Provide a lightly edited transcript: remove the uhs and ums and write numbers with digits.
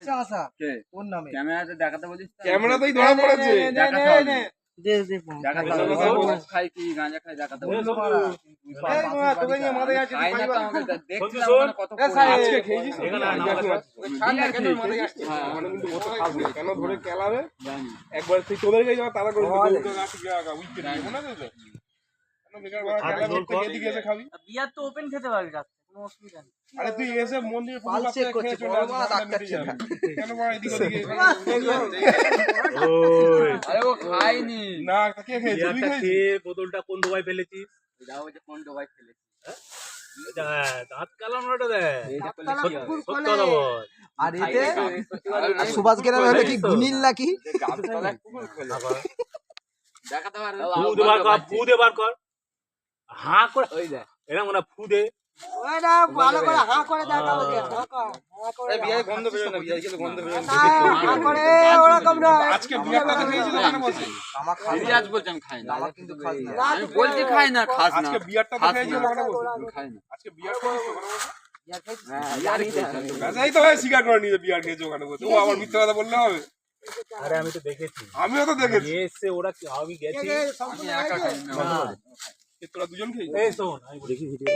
আসা ওর নামে ক্যামেরাতে দেখাতে বলিস ক্যামেরাতেই ধরা পড়েছে। দেখাতে হবে দে দে দেখাতে হবে খাই কি গাঁজা খাই দেখাতে হবে খাই না তো আমাকে দেখছিলাম ওখানে কত আজকে খেয়েছিস মানে কিন্তু কত খাবে কেন ধরে কেলাবে একবার তুই তোদের কাছে যাওয়া তারা করে মনে আছে তো কেন বেকার ভাড়া কেলাবে এদিকে এসে খাবি বিয়ার তো ওপেন খেতে পারবি রাতে কোনো অসুবিধা নেই আরে তুই এসে মন্দিরে পাল চেক করছিস চলে বড় বড় ডাক্তার ছিল কেন ভাড়া এদিকে ওদিকে আরে ও খাইনি না কে খেয়েছিস তুই খেয়েছিস বোতলটা কোন ডোবায় ফেলেছিস? যাও যে কোন ডোবাই ফেলেছি দাঁত কালাম না ওটা দেখ সত্য কথা বল। আর এতে সুভাষ গ্রামে হলে কি গুনিল নাকি দেখাতে পারবে ফু দে বার কর হাঁ করে ওই দেখ এরকম না ফু দে ওইটা ভালো করে হাঁ করে দেখাবো দিয়া হাঁ করে বিয়ায় গন্ধ বের হয় না বিয়ায় গেলে গন্ধ বের হয় না হাঁ করে ওরকম না আজকে বিয়ারটা তো খেয়েছিস ওখানে বসে আমার খাস এই আজ বলছি আমি খাই না আমার কিন্তু খাস না আমি বলছি খাই না খাস না আজকে বিয়ারটা তো খেয়েছিস ওখানে বসে খাই না আজকে বিয়ার খেয়েছিস ওখানে বসে ইয়ার খেয়েছি গাজাই তো হয় স্বীকার করে নিয়ে বিয়ার খেয়েছে ওখানে বসে ও আবার মিথ্যা কথা বললে হবে আরে আমি তো দেখেছি আমিও তো দেখেছি এসে ওরা আমি গেছি আমি একা খাই না তোরা দুজন খেয়েছিস এই শোন আমি দেখি ভিডিও